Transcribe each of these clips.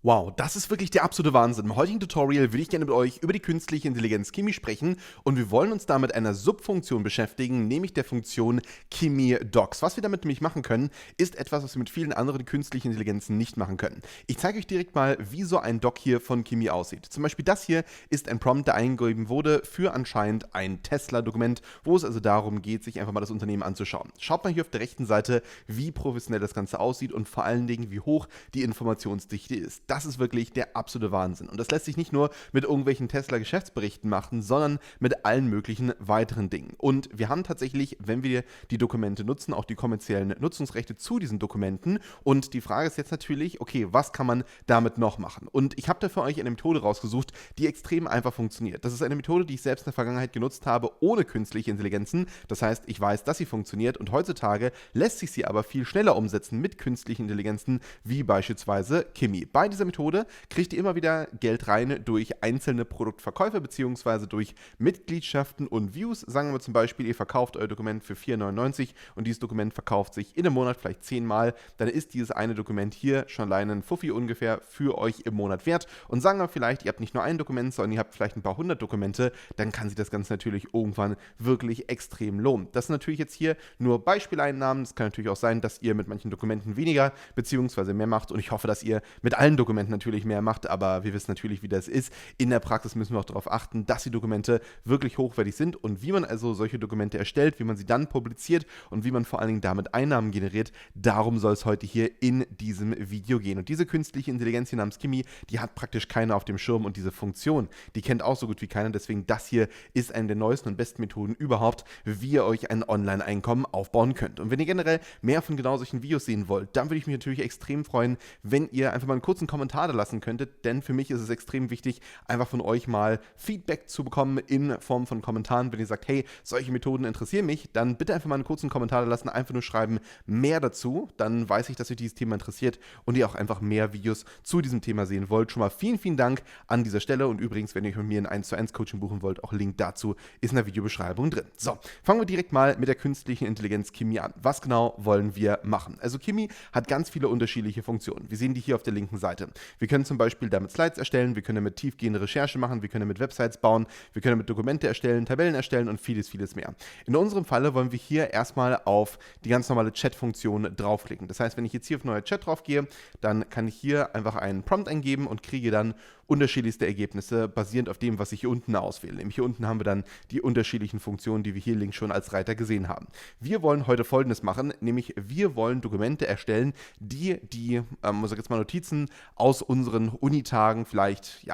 Wow, das ist wirklich der absolute Wahnsinn. Im heutigen Tutorial würde ich gerne mit euch über die künstliche Intelligenz Kimi sprechen und wir wollen uns da mit einer Subfunktion beschäftigen, nämlich der Funktion Kimi Docs. Was wir damit nämlich machen können, ist etwas, was wir mit vielen anderen künstlichen Intelligenzen nicht machen können. Ich zeige euch direkt mal, wie so ein Doc hier von Kimi aussieht. Zum Beispiel das hier ist ein Prompt, der eingegeben wurde für anscheinend ein Tesla-Dokument, wo es also darum geht, sich einfach mal das Unternehmen anzuschauen. Schaut mal hier auf der rechten Seite, wie professionell das Ganze aussieht und vor allen Dingen, wie hoch die Informationsdichte ist. Das ist wirklich der absolute Wahnsinn. Und das lässt sich nicht nur mit irgendwelchen Tesla-Geschäftsberichten machen, sondern mit allen möglichen weiteren Dingen. Und wir haben tatsächlich, wenn wir die Dokumente nutzen, auch die kommerziellen Nutzungsrechte zu diesen Dokumenten. Und die Frage ist jetzt natürlich, okay, was kann man damit noch machen? Und ich habe da für euch eine Methode rausgesucht, die extrem einfach funktioniert. Das ist eine Methode, die ich selbst in der Vergangenheit genutzt habe, ohne künstliche Intelligenzen. Das heißt, ich weiß, dass sie funktioniert und heutzutage lässt sich sie aber viel schneller umsetzen mit künstlichen Intelligenzen, wie beispielsweise Kimi. Bei dieser Methode kriegt ihr immer wieder Geld rein durch einzelne Produktverkäufe bzw. durch Mitgliedschaften und Views. Sagen wir zum Beispiel, ihr verkauft euer Dokument für 4,99 und dieses Dokument verkauft sich in einem Monat vielleicht 10 Mal, dann ist dieses eine Dokument hier schon alleine ein Fuffi ungefähr für euch im Monat wert. Und sagen wir vielleicht, ihr habt nicht nur ein Dokument, sondern ihr habt vielleicht ein paar hundert Dokumente, dann kann sich das Ganze natürlich irgendwann wirklich extrem lohnen. Das sind natürlich jetzt hier nur Beispieleinnahmen. Es kann natürlich auch sein, dass ihr mit manchen Dokumenten weniger bzw. mehr macht und ich hoffe, dass ihr mit allen Dokumenten natürlich mehr macht, aber wir wissen natürlich, wie das ist. In der Praxis müssen wir auch darauf achten, dass die Dokumente wirklich hochwertig sind und wie man also solche Dokumente erstellt, wie man sie dann publiziert und wie man vor allen Dingen damit Einnahmen generiert. Darum soll es heute hier in diesem Video gehen. Und diese künstliche Intelligenz hier namens Kimi, die hat praktisch keiner auf dem Schirm und diese Funktion, die kennt auch so gut wie keiner. Deswegen das hier ist eine der neuesten und besten Methoden überhaupt, wie ihr euch ein Online-Einkommen aufbauen könnt. Und wenn ihr generell mehr von genau solchen Videos sehen wollt, dann würde ich mich natürlich extrem freuen, wenn ihr einfach mal einen kurzen Kommentar da lassen könntet, denn für mich ist es extrem wichtig, einfach von euch mal Feedback zu bekommen in Form von Kommentaren. Wenn ihr sagt, hey, solche Methoden interessieren mich, dann bitte einfach mal einen kurzen Kommentar da lassen, einfach nur schreiben, mehr dazu, dann weiß ich, dass euch dieses Thema interessiert und ihr auch einfach mehr Videos zu diesem Thema sehen wollt. Schon mal vielen, vielen Dank an dieser Stelle und übrigens, wenn ihr mit mir ein 1:1 Coaching buchen wollt, auch Link dazu ist in der Videobeschreibung drin. So, fangen wir direkt mal mit der künstlichen Intelligenz Kimi an. Was genau wollen wir machen? Also Kimi hat ganz viele unterschiedliche Funktionen. Wir sehen die hier auf der linken Seite. Wir können zum Beispiel damit Slides erstellen, wir können damit tiefgehende Recherche machen, wir können damit Websites bauen, wir können damit Dokumente erstellen, Tabellen erstellen und vieles, vieles mehr. In unserem Falle wollen wir hier erstmal auf die ganz normale Chat-Funktion draufklicken. Das heißt, wenn ich jetzt hier auf Neuer Chat drauf gehe, dann kann ich hier einfach einen Prompt eingeben und kriege dann unterschiedlichste Ergebnisse basierend auf dem, was ich hier unten auswähle. Nämlich hier unten haben wir dann die unterschiedlichen Funktionen, die wir hier links schon als Reiter gesehen haben. Wir wollen heute Folgendes machen, nämlich wir wollen Dokumente erstellen, die sag jetzt mal Notizen aus unseren Unitagen vielleicht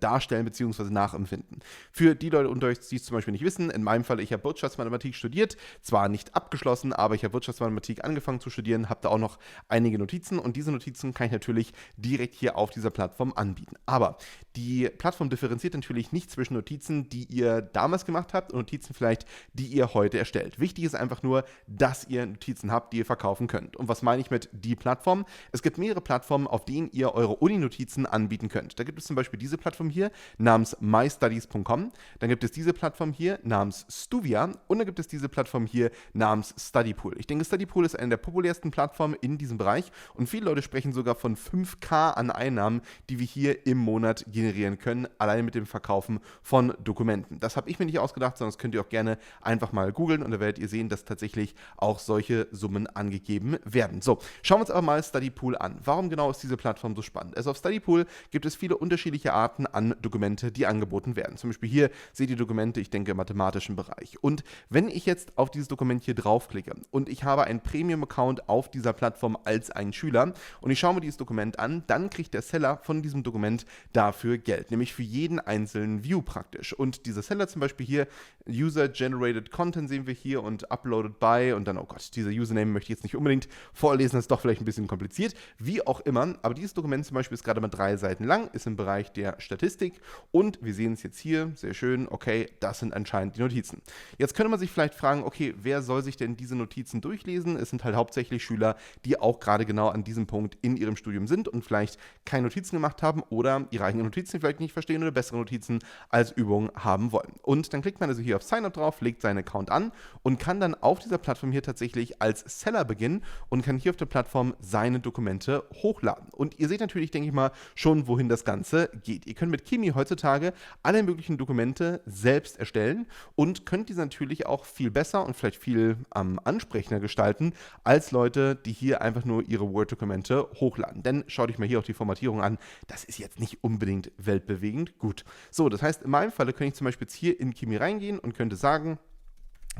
darstellen bzw. nachempfinden. Für die Leute unter euch, die es zum Beispiel nicht wissen, in meinem Fall, ich habe Wirtschaftsmathematik studiert, zwar nicht abgeschlossen, aber ich habe Wirtschaftsmathematik angefangen zu studieren, habe da auch noch einige Notizen und diese Notizen kann ich natürlich direkt hier auf dieser Plattform anbieten. Aber die Plattform differenziert natürlich nicht zwischen Notizen, die ihr damals gemacht habt und Notizen vielleicht, die ihr heute erstellt. Wichtig ist einfach nur, dass ihr Notizen habt, die ihr verkaufen könnt. Und was meine ich mit die Plattform? Es gibt mehrere Plattformen, auf denen ihr eure Uni-Notizen anbieten könnt. Da gibt es zum Beispiel diese Plattform hier namens mystudies.com, dann gibt es diese Plattform hier namens Stuvia und dann gibt es diese Plattform hier namens Studypool. Ich denke, Studypool ist eine der populärsten Plattformen in diesem Bereich und viele Leute sprechen sogar von 5K an Einnahmen, die wir hier im Monat generieren können, allein mit dem Verkaufen von Dokumenten. Das habe ich mir nicht ausgedacht, sondern das könnt ihr auch gerne einfach mal googeln und da werdet ihr sehen, dass tatsächlich auch solche Summen angegeben werden. So, schauen wir uns aber mal Studypool an. Warum genau ist diese Plattform so spannend? Also auf Studypool gibt es viele unterschiedliche Arten an Dokumente, die angeboten werden. Zum Beispiel hier seht ihr Dokumente, ich denke im mathematischen Bereich. Und wenn ich jetzt auf dieses Dokument hier draufklicke und ich habe einen Premium-Account auf dieser Plattform als ein Schüler und ich schaue mir dieses Dokument an, dann kriegt der Seller von diesem Dokument dafür Geld, nämlich für jeden einzelnen View praktisch. Und dieser Seller zum Beispiel hier, User-Generated Content sehen wir hier und Uploaded by und dann, oh Gott, dieser Username möchte ich jetzt nicht unbedingt vorlesen, das ist doch vielleicht ein bisschen kompliziert, wie auch immer, aber dieses Dokument zum Beispiel ist gerade mal 3 Seiten lang, ist im Bereich der Statistik und wir sehen es jetzt hier, sehr schön, okay, das sind anscheinend die Notizen. Jetzt könnte man sich vielleicht fragen, okay, wer soll sich denn diese Notizen durchlesen? Es sind halt hauptsächlich Schüler, die auch gerade genau an diesem Punkt in ihrem Studium sind und vielleicht keine Notizen gemacht haben oder ihre eigenen Notizen vielleicht nicht verstehen oder bessere Notizen als Übung haben wollen. Und dann klickt man also hier auf Sign Up drauf, legt seinen Account an und kann dann auf dieser Plattform hier tatsächlich als Seller beginnen und kann hier auf der Plattform seine Dokumente hochladen. Und ihr seht natürlich, denke ich mal, schon, wohin das Ganze geht. Ihr könnt mit Kimi heutzutage alle möglichen Dokumente selbst erstellen und könnt diese natürlich auch viel besser und vielleicht viel ansprechender gestalten, als Leute, die hier einfach nur ihre Word-Dokumente hochladen. Denn schaut euch mal hier auch die Formatierung an, das ist jetzt nicht unbedingt weltbewegend gut. So, das heißt, in meinem Falle könnte ich zum Beispiel jetzt hier in Kimi reingehen und könnte sagen,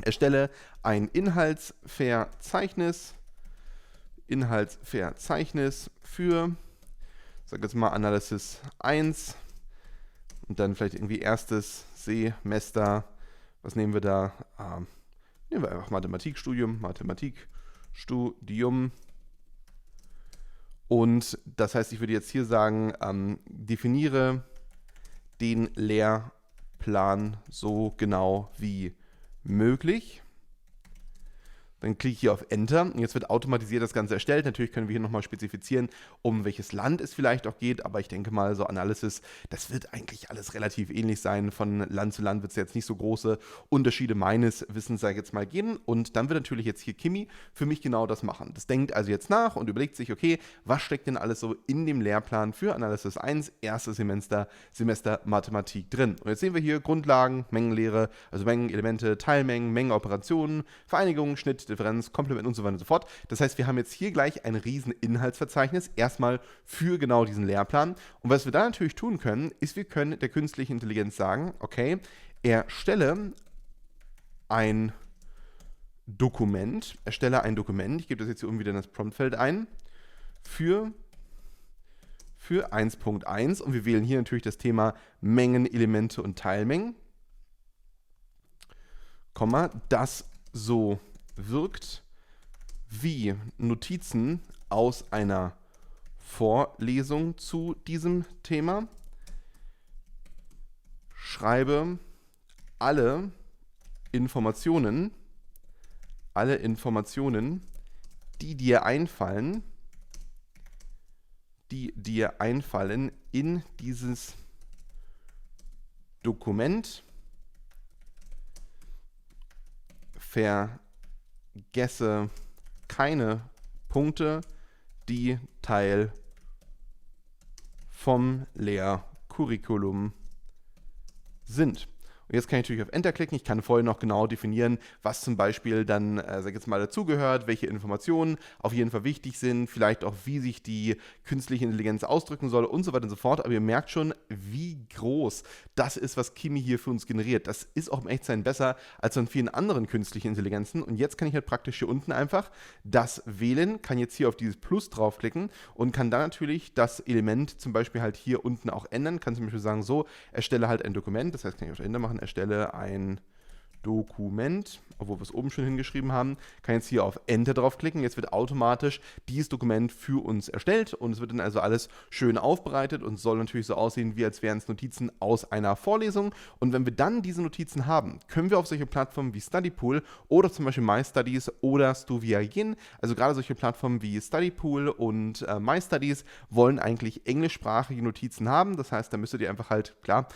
erstelle ein Inhaltsverzeichnis für, sag jetzt mal Analysis 1 und dann vielleicht irgendwie erstes Semester. Was nehmen wir da? Nehmen wir einfach Mathematikstudium. Und das heißt, ich würde jetzt hier sagen, definiere den Lehrplan so genau wie möglich. Dann klicke ich hier auf Enter und jetzt wird automatisiert das Ganze erstellt. Natürlich können wir hier nochmal spezifizieren, um welches Land es vielleicht auch geht, aber ich denke mal, so Analysis, das wird eigentlich alles relativ ähnlich sein. Von Land zu Land wird es jetzt nicht so große Unterschiede meines Wissens, sage ich jetzt mal, geben. Und dann wird natürlich jetzt hier Kimi für mich genau das machen. Das denkt also jetzt nach und überlegt sich, okay, was steckt denn alles so in dem Lehrplan für Analysis 1, erstes Semester Mathematik drin. Und jetzt sehen wir hier Grundlagen, Mengenlehre, also Mengen, Elemente, Teilmengen, Mengenoperationen, Vereinigungen, Schnitt, Differenz, Komplement und so weiter und so fort. Das heißt, wir haben jetzt hier gleich ein riesen Inhaltsverzeichnis, erstmal für genau diesen Lehrplan. Und was wir da natürlich tun können, ist, wir können der künstlichen Intelligenz sagen, okay, erstelle ein Dokument, ich gebe das jetzt hier unten wieder in das Promptfeld ein, für 1.1 und wir wählen hier natürlich das Thema Mengen, Elemente und Teilmengen, das so wirkt wie Notizen aus einer Vorlesung zu diesem Thema. Schreibe alle Informationen, die dir einfallen, in dieses Dokument. Vergesse keine Punkte, die Teil vom Lehrcurriculum sind. Und jetzt kann ich natürlich auf Enter klicken. Ich kann vorher noch genau definieren, was zum Beispiel dann, sag ich jetzt mal, dazugehört, welche Informationen auf jeden Fall wichtig sind, vielleicht auch, wie sich die künstliche Intelligenz ausdrücken soll und so weiter und so fort. Aber ihr merkt schon, wie groß das ist, was Kimi hier für uns generiert. Das ist auch im Echtsein besser als an vielen anderen künstlichen Intelligenzen. Und jetzt kann ich halt praktisch hier unten einfach das wählen, kann jetzt hier auf dieses Plus draufklicken und kann dann natürlich das Element zum Beispiel halt hier unten auch ändern. Kann zum Beispiel sagen, so, erstelle halt ein Dokument. Das heißt, kann ich auf Enter machen, erstelle ein Dokument, obwohl wir es oben schon hingeschrieben haben, kann jetzt hier auf Enter draufklicken. Jetzt wird automatisch dieses Dokument für uns erstellt und es wird dann also alles schön aufbereitet und soll natürlich so aussehen, wie als wären es Notizen aus einer Vorlesung. Und wenn wir dann diese Notizen haben, können wir auf solche Plattformen wie Studypool oder zum Beispiel MyStudies oder Stuvia gehen. Also gerade solche Plattformen wie Studypool und MyStudies wollen eigentlich englischsprachige Notizen haben. Das heißt, da müsstet ihr einfach halt, klar,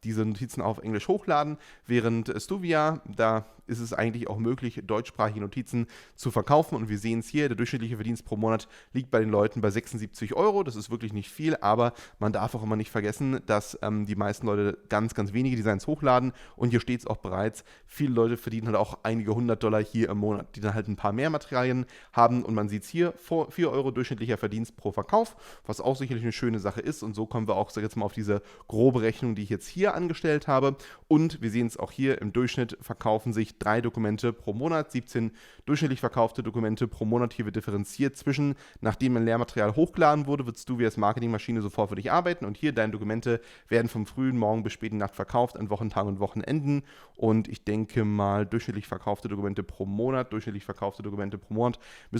diese Notizen auf Englisch hochladen, während Stuvia, da ist es eigentlich auch möglich, deutschsprachige Notizen zu verkaufen. Und wir sehen es hier, der durchschnittliche Verdienst pro Monat liegt bei den Leuten bei 76 Euro. Das ist wirklich nicht viel, aber man darf auch immer nicht vergessen, dass die meisten Leute ganz, ganz wenige Designs hochladen. Und hier steht es auch bereits, viele Leute verdienen halt auch einige $100 hier im Monat, die dann halt ein paar mehr Materialien haben. Und man sieht es hier, 4 Euro durchschnittlicher Verdienst pro Verkauf, was auch sicherlich eine schöne Sache ist. Und so kommen wir auch, sag ich jetzt mal, auf diese grobe Rechnung, die ich jetzt hier angestellt habe. Und wir sehen es auch hier, im Durchschnitt verkaufen sich 3 Dokumente pro Monat, 17 durchschnittlich verkaufte Dokumente pro Monat. Hier wird differenziert zwischen, nachdem ein Lehrmaterial hochgeladen wurde, wird Stuvia als Marketingmaschine sofort für dich arbeiten. Und hier, deine Dokumente werden vom frühen Morgen bis späten Nacht verkauft, an Wochentagen und Wochenenden. Und ich denke mal, durchschnittlich verkaufte Dokumente pro Monat, müsste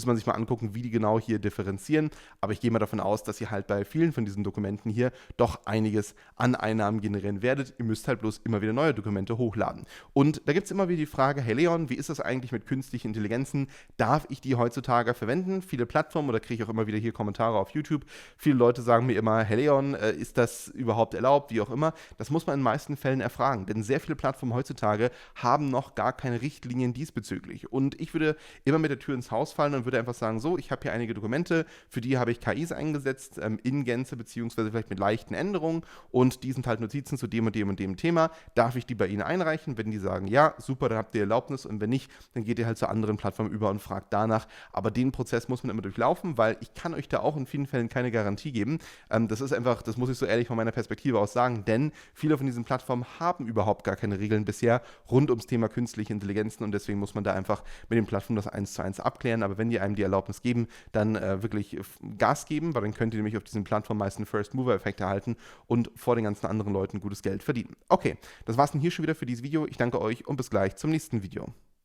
man sich mal angucken, wie die genau hier differenzieren. Aber ich gehe mal davon aus, dass ihr halt bei vielen von diesen Dokumenten hier doch einiges an Einnahmen generieren werdet. Ihr müsst halt bloß immer wieder neue Dokumente hochladen. Und da gibt es immer wieder die Frage, Frage, hey Leon, wie ist das eigentlich mit künstlichen Intelligenzen? Darf ich die heutzutage verwenden? Viele Plattformen, oder kriege ich auch immer wieder hier Kommentare auf YouTube, viele Leute sagen mir immer, hey Leon, ist das überhaupt erlaubt, wie auch immer. Das muss man in den meisten Fällen erfragen, denn sehr viele Plattformen heutzutage haben noch gar keine Richtlinien diesbezüglich. Und ich würde immer mit der Tür ins Haus fallen und würde einfach sagen, so, ich habe hier einige Dokumente, für die habe ich KIs eingesetzt, in Gänze, beziehungsweise vielleicht mit leichten Änderungen, und die sind halt Notizen zu dem und dem und dem Thema. Darf ich die bei Ihnen einreichen? Wenn die sagen, ja, super, dann habt ihr Erlaubnis, und wenn nicht, dann geht ihr halt zur anderen Plattform über und fragt danach. Aber den Prozess muss man immer durchlaufen, weil ich kann euch da auch in vielen Fällen keine Garantie geben. Das ist einfach, das muss ich so ehrlich von meiner Perspektive aus sagen, denn viele von diesen Plattformen haben überhaupt gar keine Regeln bisher rund ums Thema künstliche Intelligenzen, und deswegen muss man da einfach mit den Plattformen das 1:1 abklären. Aber wenn die einem die Erlaubnis geben, dann wirklich Gas geben, weil dann könnt ihr nämlich auf diesen Plattformen meist einen First-Mover-Effekt erhalten und vor den ganzen anderen Leuten gutes Geld verdienen. Okay, das war's dann hier schon wieder für dieses Video. Ich danke euch und bis gleich zum nächsten Video.